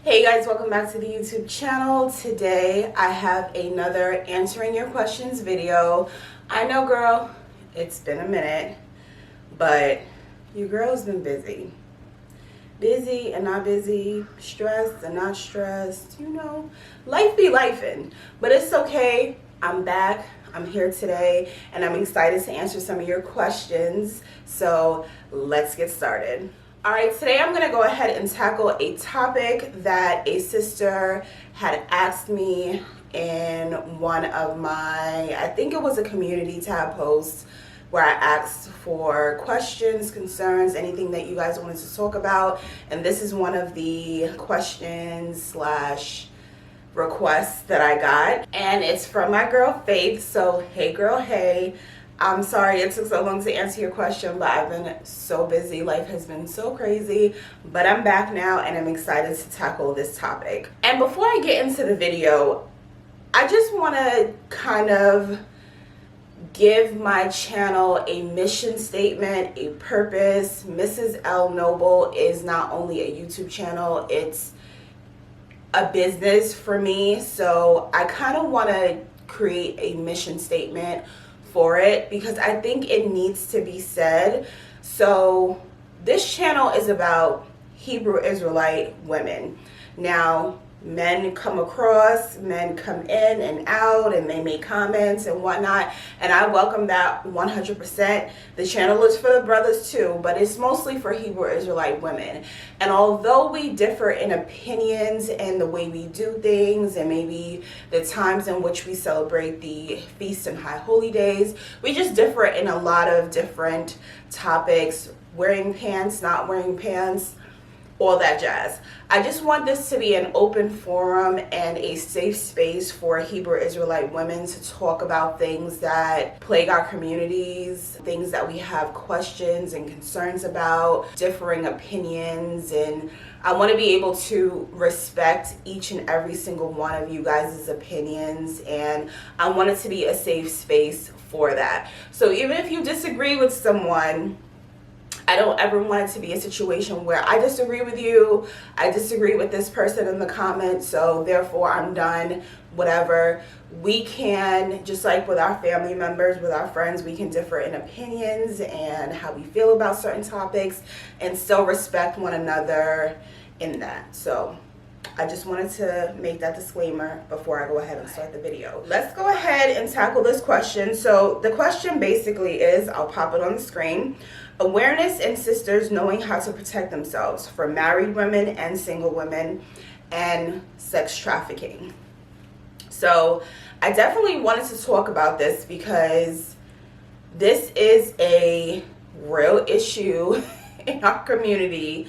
Hey guys, welcome back to the YouTube channel. Today I have another answering your questions video. I know, girl, it's been a minute, but your girl's been busy. Busy and not busy, stressed and not stressed, you know, life be lifing. But it's okay, I'm back, I'm here today, and I'm excited to answer some of your questions. So let's get started. All right, today I'm gonna go ahead and tackle a topic that a sister had asked me in one of my, I think it was a community tab post, where I asked for questions, concerns, anything that you guys wanted to talk about. And this is one of the questions slash requests that I got. And it's from my girl Faith. So hey girl, hey. I'm sorry it took so long to answer your question, but I've been so busy. Life has been so crazy, but I'm back now and I'm excited to tackle this topic. And before I get into the video, I just want to kind of give my channel a mission statement, a purpose. Mrs.LNoble is not only a YouTube channel, it's a business for me. So I kind of want to create a mission statement for it because I think it needs to be said. So this channel is about Hebrew Israelite women. Now, men come across, men come in and out, and they make comments and whatnot, and I welcome that 100%. The channel is for the brothers too, but it's mostly for Hebrew Israelite women. And although we differ in opinions and the way we do things and maybe the times in which we celebrate the feast and high holy days, we just differ in a lot of different topics: wearing pants, not wearing pants, all that jazz. I just want this to be an open forum and a safe space for Hebrew Israelite women to talk about things that plague our communities, things that we have questions and concerns about, differing opinions, and I want to be able to respect each and every single one of you guys' opinions, and I want it to be a safe space for that. So even if you disagree with someone, I don't ever want it to be a situation where I disagree with you, I disagree with this person in the comments, so therefore I'm done, whatever. We can, just like with our family members, with our friends, we can differ in opinions and how we feel about certain topics and still respect one another in that. So I just wanted to make that disclaimer before I go ahead and start the video. Let's go ahead and tackle this question. So the question basically is, I'll pop it on the screen: awareness in sisters knowing how to protect themselves for married women and single women and sex trafficking. So I definitely wanted to talk about this because this is a real issue in our community.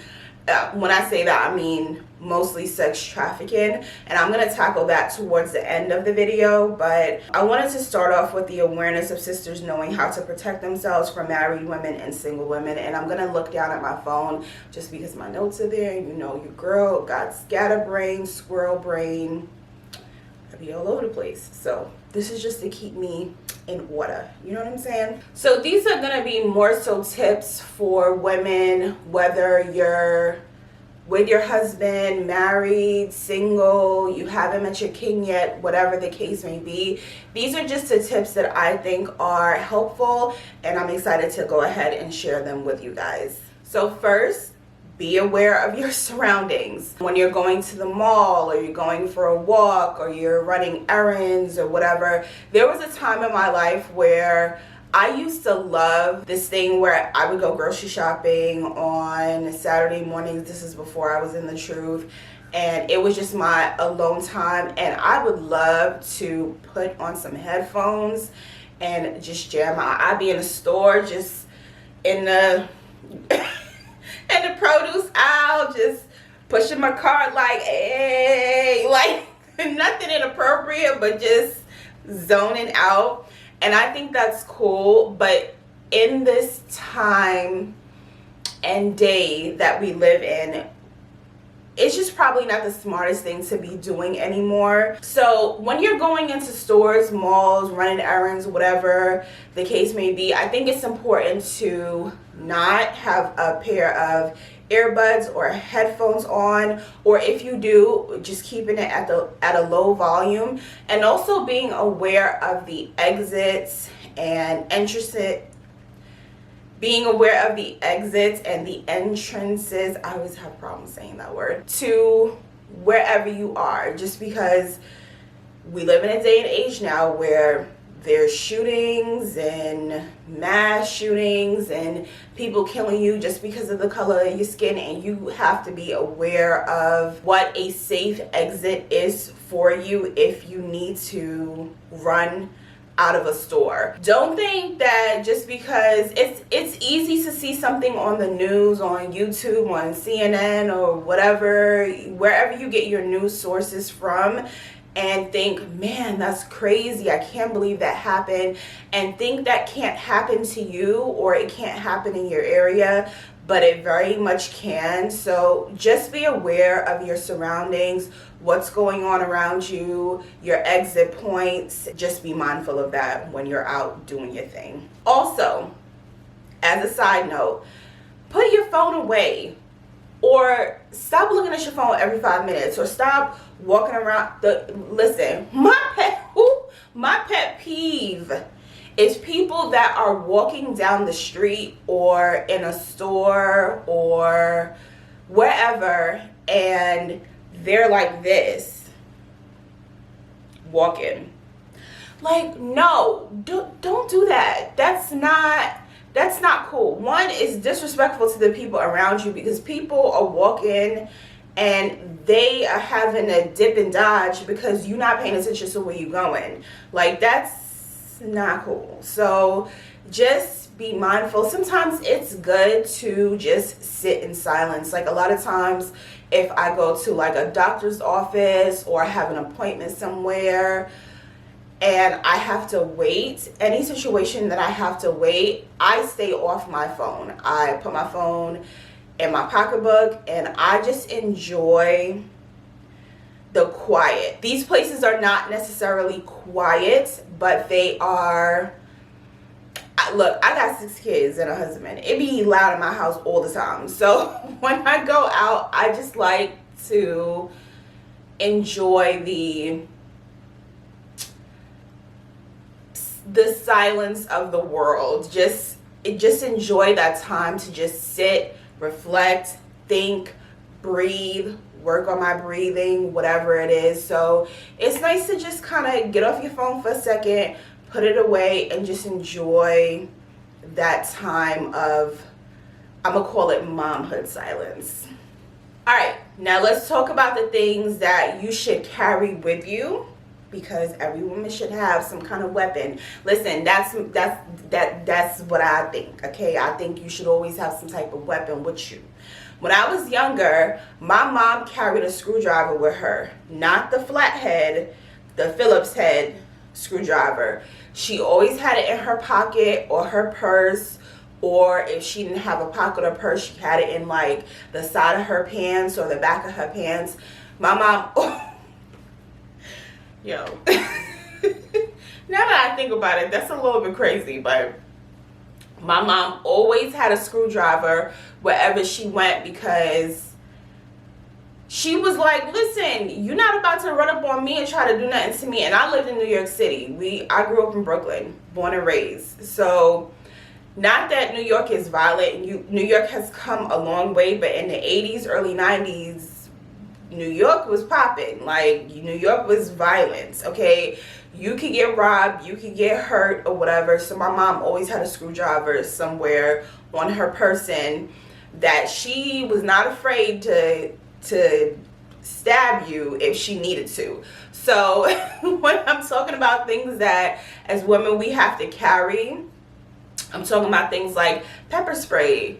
When I say that, I mean mostly sex trafficking, and I'm going to tackle that towards the end of the video, but I wanted to start off with the awareness of sisters knowing how to protect themselves for married women and single women. And I'm going to look down at my phone just because my notes are there. You know, your girl got scatterbrain, squirrel brain, I be all over the place. So this is just to keep me in order, you know what I'm saying? So these are going to be more so tips for women, whether you're with your husband, married, single, you haven't met your king yet, whatever the case may be. These are just the tips that I think are helpful, and I'm excited to go ahead and share them with you guys. So first, be aware of your surroundings. When you're going to the mall, or you're going for a walk, or you're running errands or whatever, there was a time in my life where I used to love this thing where I would go grocery shopping on Saturday mornings. This is before I was in the truth, and it was just my alone time, and I would love to put on some headphones and just jam out. I'd be in a store, just in the in the produce aisle, just pushing my cart like, hey, like nothing inappropriate, but just zoning out. And I think that's cool, but in this time and day that we live in, it's just probably not the smartest thing to be doing anymore. So when you're going into stores, malls, running errands, whatever the case may be, I think it's important to not have a pair of earbuds or headphones on, or if you do, just keeping it at a low volume, and also being aware of the exits and entrances. Being aware of the exits and the entrances, I always have problems saying that word, to wherever you are, just because we live in a day and age now where there's shootings and mass shootings and people killing you just because of the color of your skin, and you have to be aware of what a safe exit is for you if you need to run out of a store. Don't think that just because it's easy to see something on the news, on YouTube, on CNN or whatever, wherever you get your news sources from, and think, man, that's crazy, I can't believe that happened, and think that can't happen to you or it can't happen in your area, but it very much can. So just be aware of your surroundings, what's going on around you, your exit points. Just be mindful of that when you're out doing your thing. Also, as a side note, put your phone away, or stop looking at your phone every 5 minutes, or stop walking around listen, my pet peeve is people that are walking down the street or in a store or wherever, and they're like this, walking. Like, no, don't do that. That's not cool. One, is disrespectful to the people around you, because people are walking and they are having a dip and dodge because you're not paying attention to where you're going. Like, that's not cool. So just be mindful. Sometimes it's good to just sit in silence. Like, a lot of times if I go to like a doctor's office or I have an appointment somewhere and I have to wait, any situation that I have to wait, I stay off my phone. I put my phone in my pocketbook and I just enjoy the quiet. These places are not necessarily quiet, but they are. Look, I got 6 kids and a husband. It be loud in my house all the time. So when I go out, I just like to enjoy the silence of the world. Just enjoy that time to just sit, reflect, think, breathe, work on my breathing, whatever it is. So it's nice to just kind of get off your phone for a second, put it away, and just enjoy that time of, I'm gonna call it momhood silence. All right, now let's talk about the things that you should carry with you, because every woman should have some kind of weapon. Listen, that's what I think, okay? I think you should always have some type of weapon with you. When I was younger, my mom carried a screwdriver with her, not the flathead, the Phillips head screwdriver. She always had it in her pocket or her purse, or if she didn't have a pocket or purse, she had it in like the side of her pants or the back of her pants. My mom, yo, now that I think about it, that's a little bit crazy, but my mom always had a screwdriver wherever she went, because she was like, listen, you're not about to run up on me and try to do nothing to me. And I lived in New York City. I grew up in Brooklyn, born and raised. So not that New York is violent. New York has come a long way, but in the 80s, early 90s, New York was popping. Like, New York was violence, okay? You could get robbed, you could get hurt or whatever. So my mom always had a screwdriver somewhere on her person that she was not afraid to stab you if she needed to. So when I'm talking about things that as women we have to carry, I'm talking about things like pepper spray,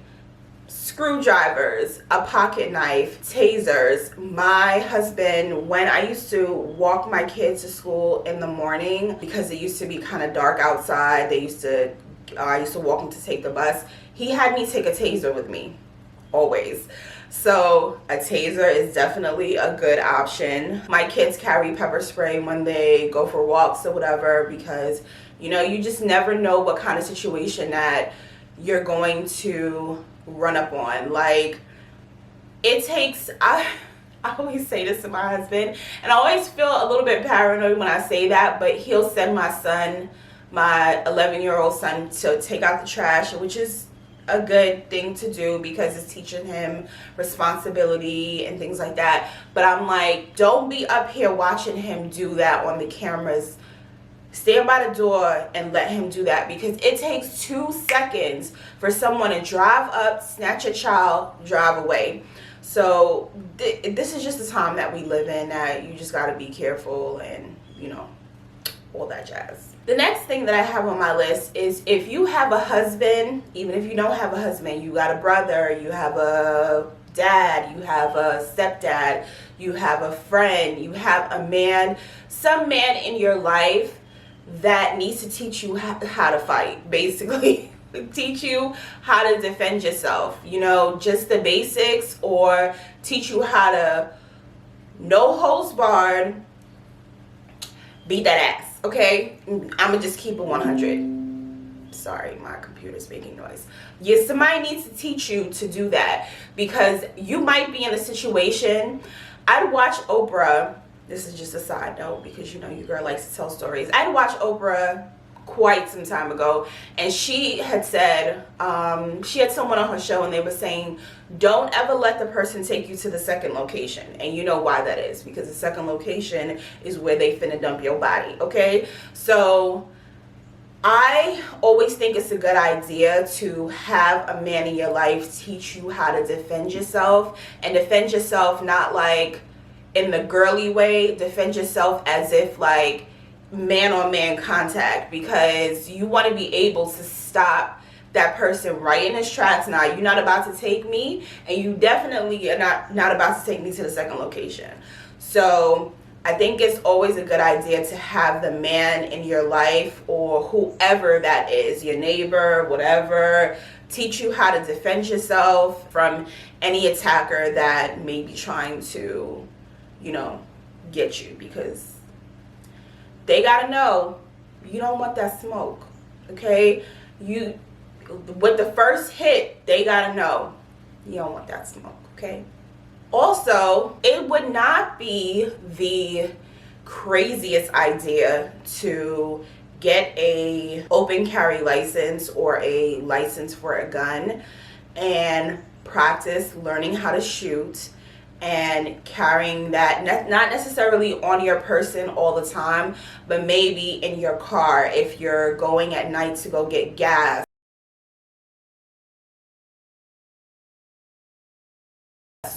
screwdrivers, a pocket knife, tasers. My husband, when I used to walk my kids to school in the morning, because it used to be kind of dark outside, I used to walk them to take the bus, he had me take a taser with me, always. So a taser is definitely a good option. My kids carry pepper spray when they go for walks or whatever, because you know, you just never know what kind of situation that you're going to run up on. Like, it takes, I always say this to my husband, and I always feel a little bit paranoid when I say that, but he'll send my son, my 11-year-old son, to take out the trash, which is a good thing to do because it's teaching him responsibility and things like that. But I'm like, don't be up here watching him do that on the cameras. Stand by the door and let him do that, because it takes 2 seconds for someone to drive up, snatch a child, drive away. So this is just the time that we live in, that you just got to be careful and, you know, all that jazz. The next thing that I have on my list is, if you have a husband, even if you don't have a husband, you got a brother, you have a dad, you have a stepdad, you have a friend, you have a man, some man in your life that needs to teach you how to fight, basically. Teach you how to defend yourself, you know, just the basics, or teach you how to, no holds barred, beat that ass, okay? I'm gonna just keep it 100. Sorry, my computer's making noise. Yes, somebody needs to teach you to do that, because you might be in a situation. I'd watch Oprah. This is just a side note, because you know your girl likes to tell stories. I'd watch Oprah quite some time ago, and she had said, she had someone on her show, and they were saying, don't ever let the person take you to the second location. And you know why that is, because the second location is where they finna dump your body, okay? So I always think it's a good idea to have a man in your life teach you how to defend yourself, and defend yourself not like in the girly way, defend yourself as if like man-on-man contact, because you want to be able to stop that person right in his tracks. Now, you're not about to take me, and you definitely are not about to take me to the second location. So I think it's always a good idea to have the man in your life, or whoever that is, your neighbor, whatever, teach you how to defend yourself from any attacker that may be trying to, you know, get you, because they gotta know you don't want that smoke, okay? You, with the first hit, they gotta know you don't want that smoke, okay? Also, it would not be the craziest idea to get a open carry license or a license for a gun and practice learning how to shoot and carrying that, not necessarily on your person all the time, but maybe in your car if you're going at night to go get gas,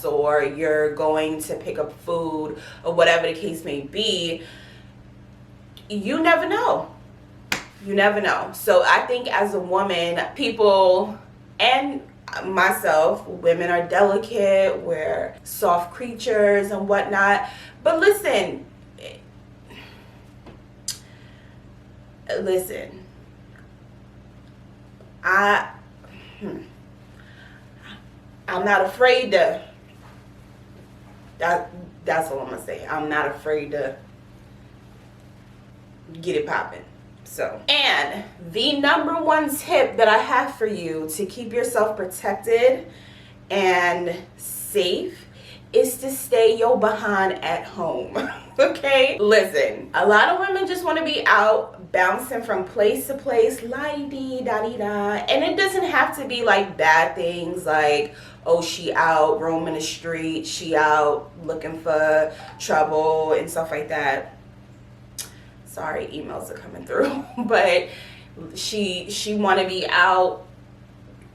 or you're going to pick up food, or whatever the case may be. You never know. You never know. So I think as a woman, people, and myself, women are delicate, we're soft creatures and whatnot. But listen, I'm not afraid to, that's all I'm gonna say. I'm not afraid to get it popping. So, and the number one tip that I have for you to keep yourself protected and safe is to stay your behind at home. Okay? Listen, a lot of women just want to be out bouncing from place to place, la-dee-da-dee-da, and it doesn't have to be like bad things like, oh, she out roaming the street, she out looking for trouble and stuff like that. Sorry, emails are coming through. But she want to be out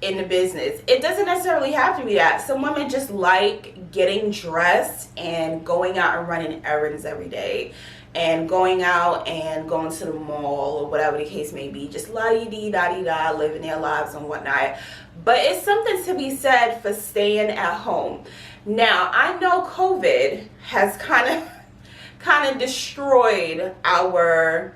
in the business. It doesn't necessarily have to be that. Some women just like getting dressed and going out and running errands every day, and going out and going to the mall or whatever the case may be, just la-dee-dee-da-dee-da, living their lives and whatnot. But it's something to be said for staying at home. Now, I know COVID has kind of destroyed our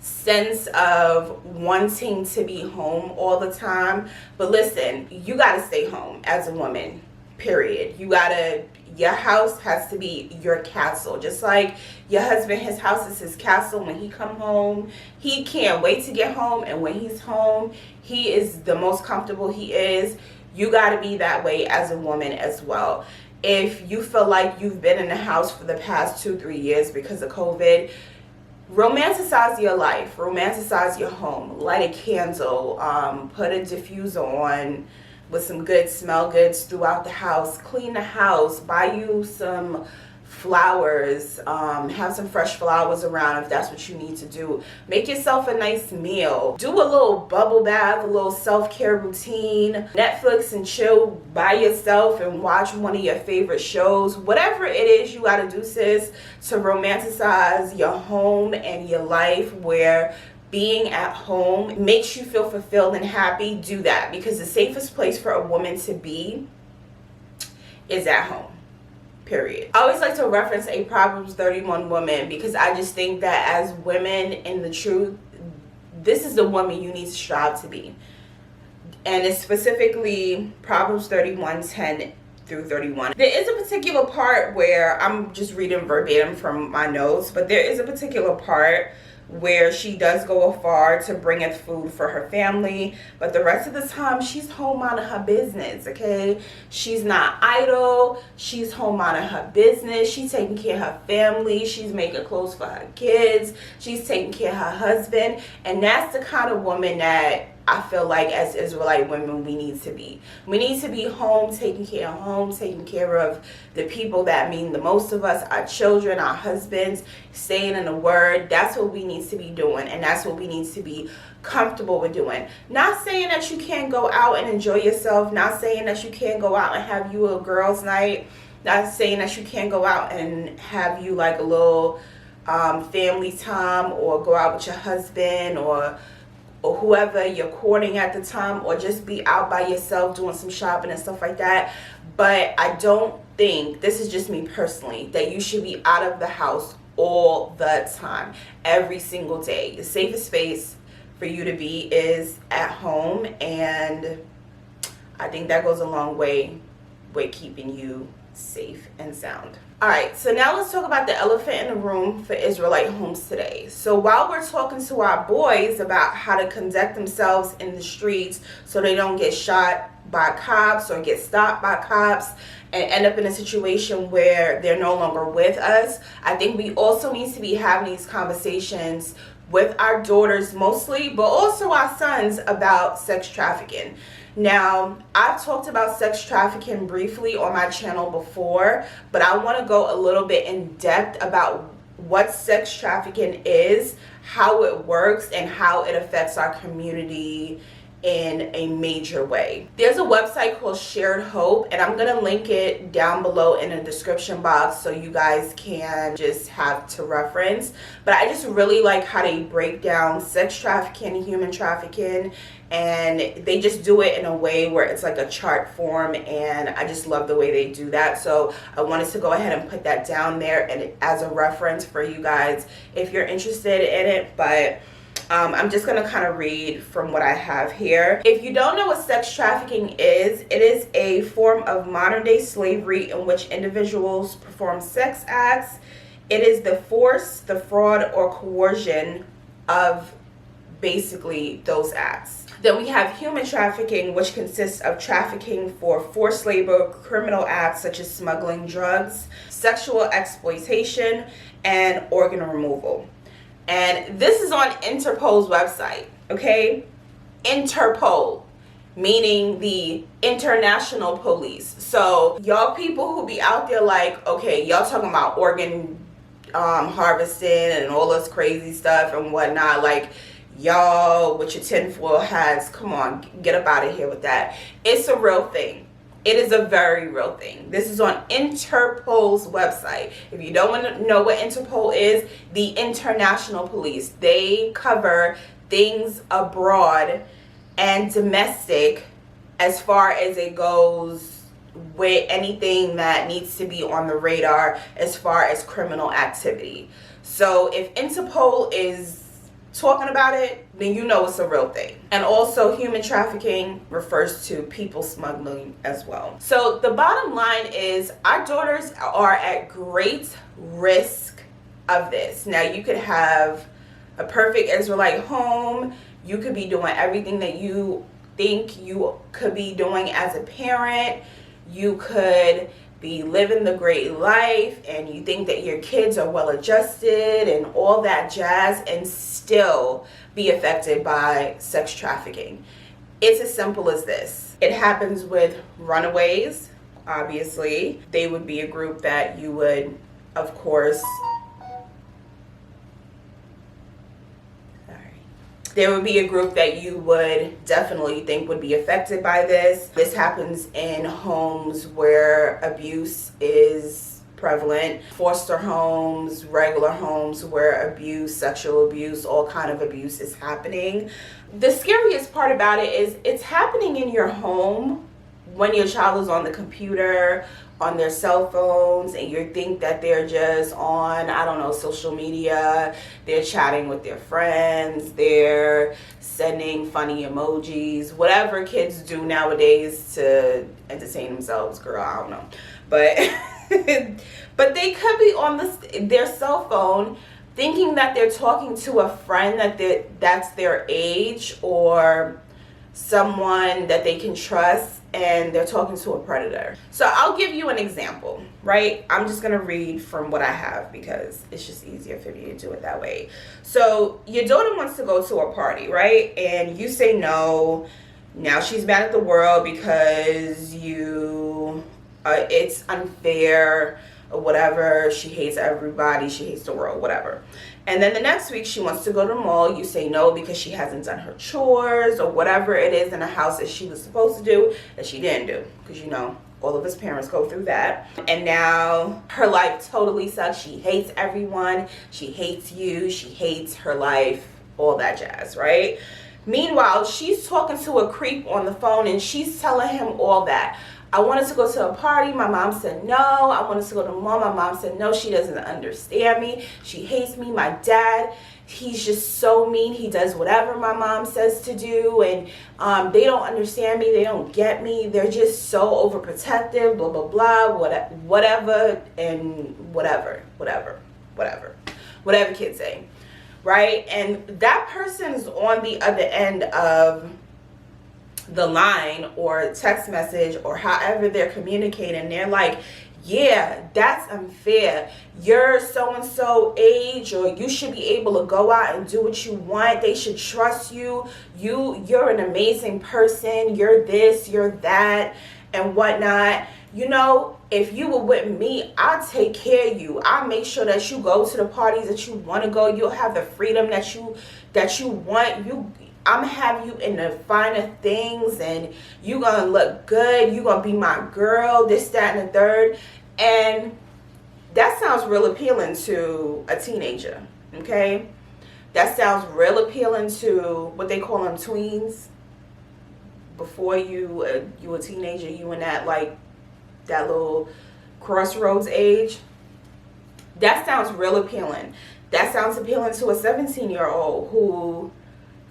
sense of wanting to be home all the time. But listen, you got to stay home as a woman, period. Your house has to be your castle. Just like your husband, his house is his castle. When he come home, he can't wait to get home. And when he's home, he is the most comfortable he is. you got to be that way as a woman as well. If you feel like you've been in the house for the past 2-3 years because of COVID, romanticize your life, romanticize your home, light a candle, put a diffuser on with some good smell goods throughout the house, clean the house, buy you some flowers, have some fresh flowers around if that's what you need to do. Make yourself a nice meal. Do a little bubble bath, a little self-care routine. Netflix and chill by yourself and watch one of your favorite shows. Whatever it is you gotta do, sis, to romanticize your home and your life, where being at home makes you feel fulfilled and happy. Do that, because the safest place for a woman to be is at home. Period. I always like to reference a Proverbs 31 woman, because I just think that as women in the truth, this is the woman you need to strive to be. And it's specifically Proverbs 31:10 through 31. There is a particular part where, I'm just reading verbatim from my notes, but there is a particular part where she does go afar to bringeth food for her family, but the rest of the time she's home out of her business. Okay, she's not idle, she's home out of her business, she's taking care of her family, she's making clothes for her kids, she's taking care of her husband. And that's the kind of woman that I feel like as Israelite women we need to be. We need to be home, taking care of the people that mean the most of us, our children, our husbands, staying in the word. That's what we need to be doing, and that's what we need to be comfortable with doing. Not saying that you can't go out and enjoy yourself, not saying that you can't go out and have you a girls' night, not saying that you can't go out and have you like a little family time, or go out with your husband or whoever you're courting at the time, or just be out by yourself doing some shopping and stuff like that. But I don't think, this is just me personally, that you should be out of the house all the time, every single day. The safest space for you to be is at home, and I think that goes a long way with keeping you safe and sound. All right, so now let's talk about the elephant in the room for Israelite homes today. So while we're talking to our boys about how to conduct themselves in the streets so they don't get shot by cops or get stopped by cops and end up in a situation where they're no longer with us, I think we also need to be having these conversations with our daughters mostly, but also our sons, about sex trafficking. Now, I've talked about sex trafficking briefly on my channel before, but I want to go a little bit in depth about what sex trafficking is, how it works, and how it affects our community in a major way. There's a website called Shared Hope, and I'm gonna link it down below in the description box so you guys can just have to reference. But I just really like how they break down sex trafficking, human trafficking, and they just do it in a way where it's like a chart form, and I just love the way they do that. So I wanted to go ahead and put that down there and as a reference for you guys if you're interested in it. But I'm just going to kind of read from what I have here. If you don't know what sex trafficking is, it is a form of modern day slavery in which individuals perform sex acts. It is the force, the fraud, or coercion of basically those acts. Then we have human trafficking, which consists of trafficking for forced labor, criminal acts such as smuggling drugs, sexual exploitation, and organ removal. And this is on Interpol's website, okay? Interpol, meaning the international police. So y'all people who be out there like, okay, y'all talking about organ harvesting and all this crazy stuff and whatnot, like y'all with your tinfoil hats, come on, get up out of here with that. It's a real thing. It is a very real thing. This is on Interpol's website. If you don't want to know what Interpol is, the international police. They cover things abroad and domestic as far as it goes with anything that needs to be on the radar as far as criminal activity. So if Interpol is talking about it, then you know it's a real thing. And also human trafficking refers to people smuggling as well. So the bottom line is our daughters are at great risk of this. Now you could have a perfect Israelite home, you could be doing everything that you think you could be doing as a parent. You could be living the great life and you think that your kids are well adjusted and all that jazz, and still be affected by sex trafficking. It's as simple as this. It happens with runaways. Obviously, they would be a group that you would, of course, there would be a group that you would definitely think would be affected by this. This happens in homes where abuse is prevalent, foster homes, regular homes where abuse, sexual abuse, all kind of abuse is happening. The scariest part about it is it's happening in your home when your child is on the computer, on their cell phones, and you think that they're just on, I don't know, social media, they're chatting with their friends, they're sending funny emojis, whatever kids do nowadays to entertain themselves, girl, I don't know. But but they could be on their cell phone thinking that they're talking to a friend that's their age or someone that they can trust, and they're talking to a predator. So I'll give you an example, right? I'm just gonna read from what I have because it's just easier for me to do it that way. So your daughter wants to go to a party, right? And you say no. Now she's mad at the world because it's unfair or whatever. She hates everybody. She hates the world, whatever. And then the next week she wants to go to the mall. You say no because she hasn't done her chores or whatever it is in the house that she was supposed to do that she didn't do. Because all of us parents go through that. And now her life totally sucks. She hates everyone. She hates you. She hates her life. All that jazz, right? Meanwhile, she's talking to a creep on the phone and she's telling him all that. I wanted to go to a party. My mom said no. I wanted to go to the mall. My mom said no. She doesn't understand me. She hates me. My dad, he's just so mean. He does whatever my mom says to do. And they don't understand me. They don't get me. They're just so overprotective, blah, blah, blah, whatever, and whatever kids say, right? And that person's on the other end of the line or text message or however they're communicating. They're like, yeah, that's unfair. You're so-and-so age, or you should be able to go out and do what you want. They should trust you. You're an amazing person. You're this, you're that, and whatnot. If you were with me, I'll take care of you. I'll make sure that you go to the parties that you want to go. You'll have the freedom that you want. I'm gonna have you in the finer things, and you gonna look good. You gonna be my girl, this, that, and the third. And that sounds real appealing to a teenager, okay? That sounds real appealing to what they call them, tweens. Before you a teenager, you in that little crossroads age. That sounds real appealing. That sounds appealing to a 17-year-old who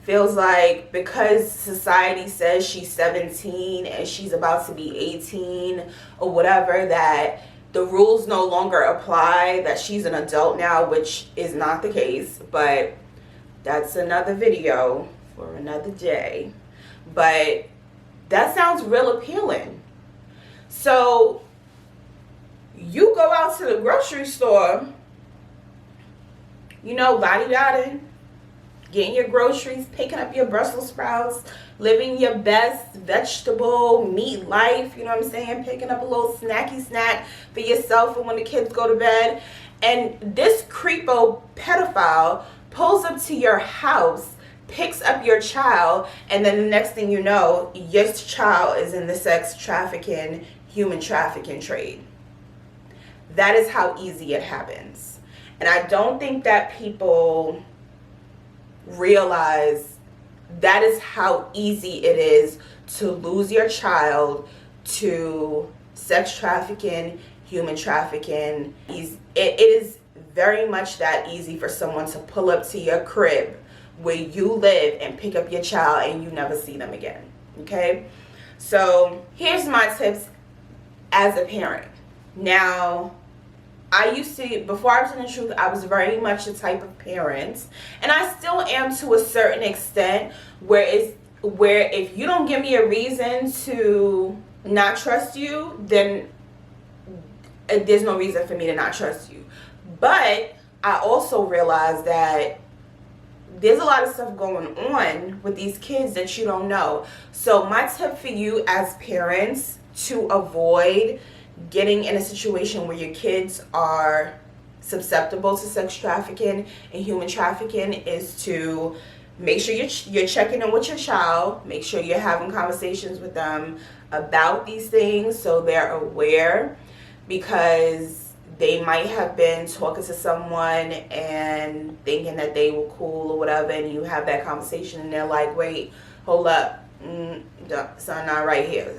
feels like because society says she's 17 and she's about to be 18 or whatever, that the rules no longer apply, that she's an adult now, which is not the case, but that's another video for another day. But that sounds real appealing. So you go out to the grocery store, la-di-da-di, getting your groceries, picking up your Brussels sprouts, living your best vegetable, meat life, you know what I'm saying? Picking up a little snacky snack for yourself and when the kids go to bed. And this creepo pedophile pulls up to your house, picks up your child, and then the next thing you know, your child is in the sex trafficking, human trafficking trade. That is how easy it happens. And I don't think that people realize that is how easy it is to lose your child to sex trafficking, human trafficking. It is very much that easy for someone to pull up to your crib where you live and pick up your child and you never see them again. Okay? So here's my tips as a parent. Now, before I was in the truth, I was very much the type of parent, and I still am to a certain extent, where where if you don't give me a reason to not trust you, then there's no reason for me to not trust you. But I also realize that there's a lot of stuff going on with these kids that you don't know. So my tip for you as parents to avoid getting in a situation where your kids are susceptible to sex trafficking and human trafficking is to make sure you're checking in with your child. Make sure you're having conversations with them about these things so they're aware, because they might have been talking to someone and thinking that they were cool or whatever, and you have that conversation and they're like, wait, hold up, something not right here.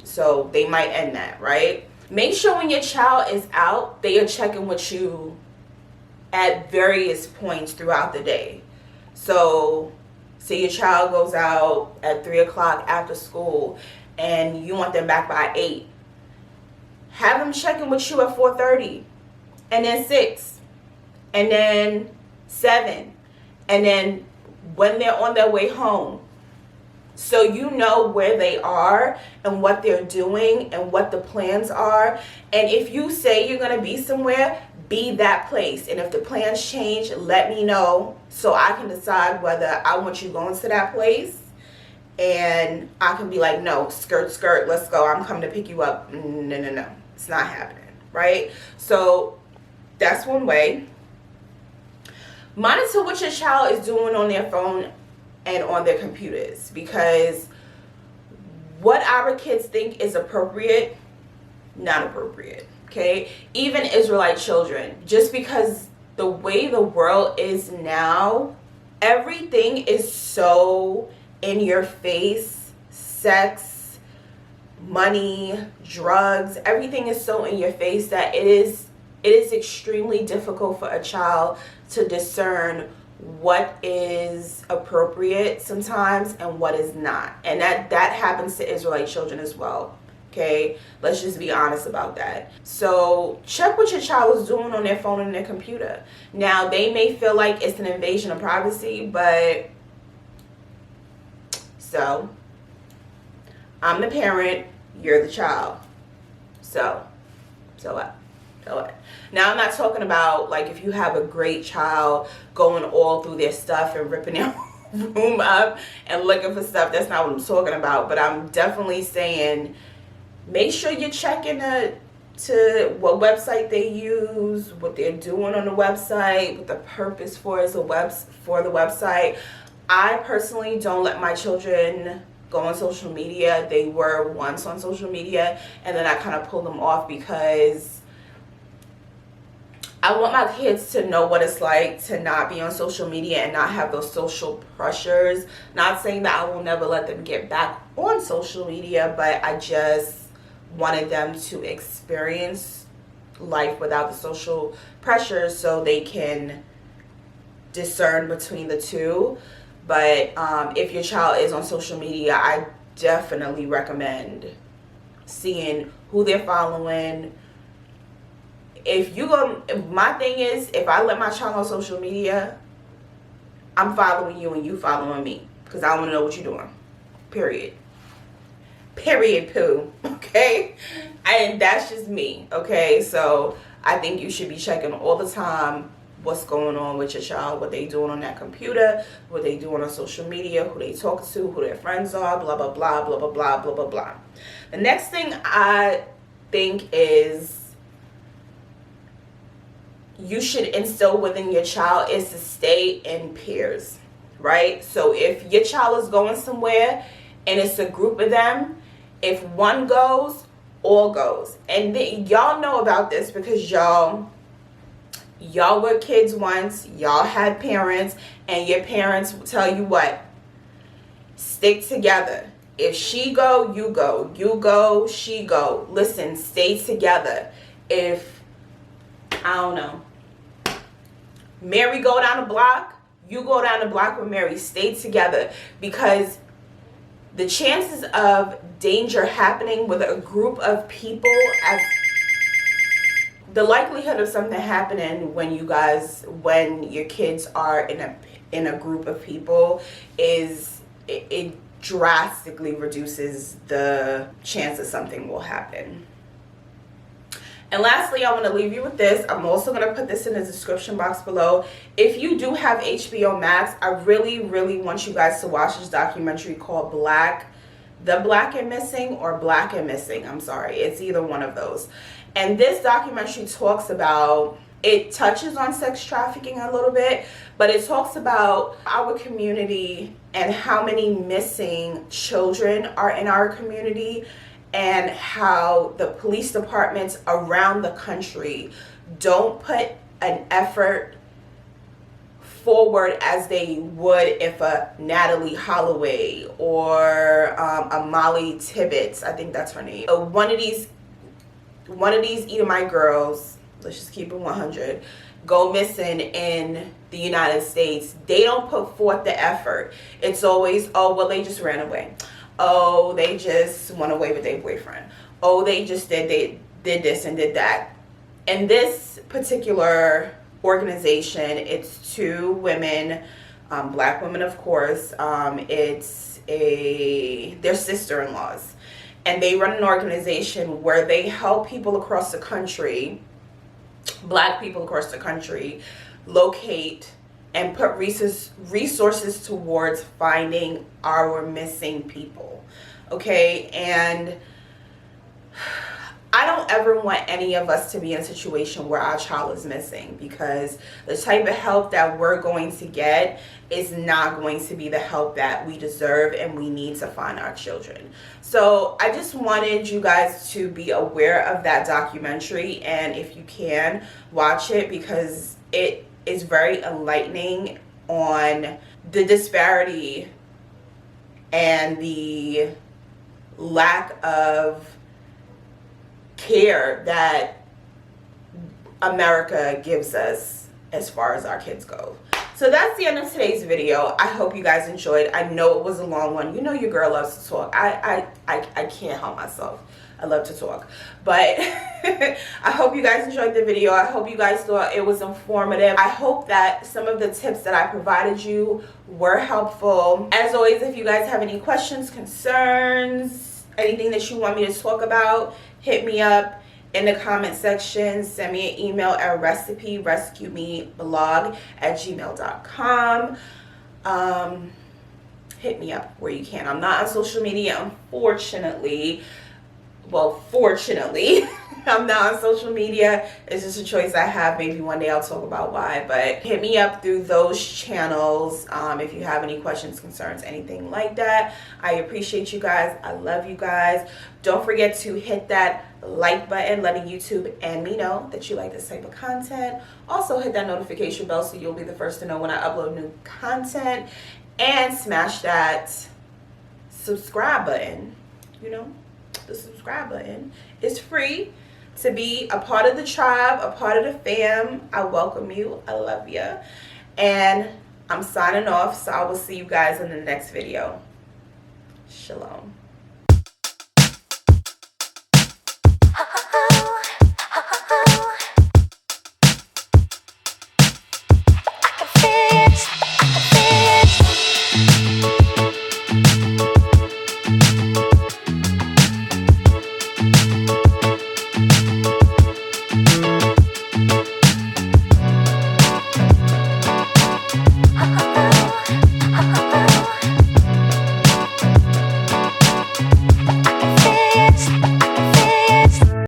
So they might end that, right? Make sure when your child is out, they are checking with you at various points throughout the day. So say your child goes out at 3 o'clock after school and you want them back by 8. Have them checking with you at 4:30, and then 6, and then 7, and then when they're on their way home. So you know where they are and what they're doing and what the plans are. And if you say you're going to be somewhere, be that place. And if the plans change, let me know so I can decide whether I want you going to that place. And I can be like, no, skirt, let's go. I'm coming to pick you up. No. It's not happening, right? So that's one way. Monitor what your child is doing on their phone and on their computers, because what our kids think is appropriate, not appropriate, okay? Even Israelite children, just because the way the world is now, everything is so in your face. Sex, money, drugs, everything is so in your face that it is extremely difficult for a child to discern what is appropriate sometimes and what is not. And that happens to Israelite children as well. Okay, let's just be honest about that. So check what your child is doing on their phone and their computer. Now, they may feel like it's an invasion of privacy, but so I'm the parent, you're the child. So what? Now, I'm not talking about like if you have a great child going all through their stuff and ripping their room up and looking for stuff. That's not what I'm talking about. But I'm definitely saying make sure you're checking to what website they use, what they're doing on the website, what the purpose for the website. I personally don't let my children go on social media. They were once on social media, and then I kind of pulled them off because I want my kids to know what it's like to not be on social media and not have those social pressures. Not saying that I will never let them get back on social media, but I just wanted them to experience life without the social pressures so they can discern between the two. But if your child is on social media, I definitely recommend seeing who they're following. My thing is, if I let my child on social media, I'm following you and you following me, because I want to know what you're doing. Period, poo. Okay? And that's just me. Okay? So I think you should be checking all the time what's going on with your child, what they doing on that computer, what they doing on social media, who they talk to, who their friends are, blah, blah, blah, blah, blah, blah, blah, blah, blah. The next thing I think is you should instill within your child is to stay in pairs, right? So if your child is going somewhere and it's a group of them, if one goes, all goes. And y'all know about this because y'all were kids once, y'all had parents, and your parents will tell you what? Stick together. If she go, you go. You go, she go. Listen, stay together. If, I don't know, Mary go down the block, you go down the block with Mary. Stay together, because the chances of danger happening with a group of people, as the likelihood of something happening when your kids are in a group of people is, it drastically reduces the chance that something will happen. And lastly, I want to leave you with this. I'm also going to put this in the description box below. If you do have HBO Max, I really, really want you guys to watch this documentary called The Black and Missing, or Black and Missing. I'm sorry. It's either one of those. And this documentary talks about, it touches on sex trafficking a little bit, but it talks about our community and how many missing children are in our community, and how the police departments around the country don't put an effort forward as they would if a Natalie Holloway or a Molly Tibbetts, I think that's her name, one of these Edomite girls, let's just keep it 100, go missing in the United States. They don't put forth the effort. It's always, oh, well, they just ran away. Oh, they just went away with their boyfriend. Oh, they just did this and did that. And this particular organization, it's two women, black women, of course. They're sister-in-laws. And they run an organization where they help people across the country, black people across the country, locate and put resources towards finding our missing people. Okay, and I don't ever want any of us to be in a situation where our child is missing, because the type of help that we're going to get is not going to be the help that we deserve and we need to find our children. So I just wanted you guys to be aware of that documentary, and if you can, watch it, because it is very enlightening on the disparity and the lack of care that America gives us as far as our kids go. So that's the end of today's video. I hope you guys enjoyed. I know it was a long one. You know your girl loves to talk. I can't help myself. I love to talk. But I hope you guys enjoyed the video. I hope you guys thought it was informative. I hope that some of the tips that I provided you were helpful. As always, if you guys have any questions, concerns, anything that you want me to talk about, hit me up in the comment section. Send me an email at reciperescuemeblog@gmail.com. Hit me up where you can. I'm not on social media, unfortunately. Well, fortunately, I'm not on social media. It's just a choice I have. Maybe one day I'll talk about why. But hit me up through those channels if you have any questions, concerns, anything like that. I appreciate you guys. I love you guys. Don't forget to hit that like button, letting YouTube and me know that you like this type of content. Also, hit that notification bell so you'll be the first to know when I upload new content. And smash that subscribe button, you know. The subscribe button is free to be a part of the tribe, a part of the fam. I welcome you. I love you. And I'm signing off, so I will see you guys in the next video. Shalom.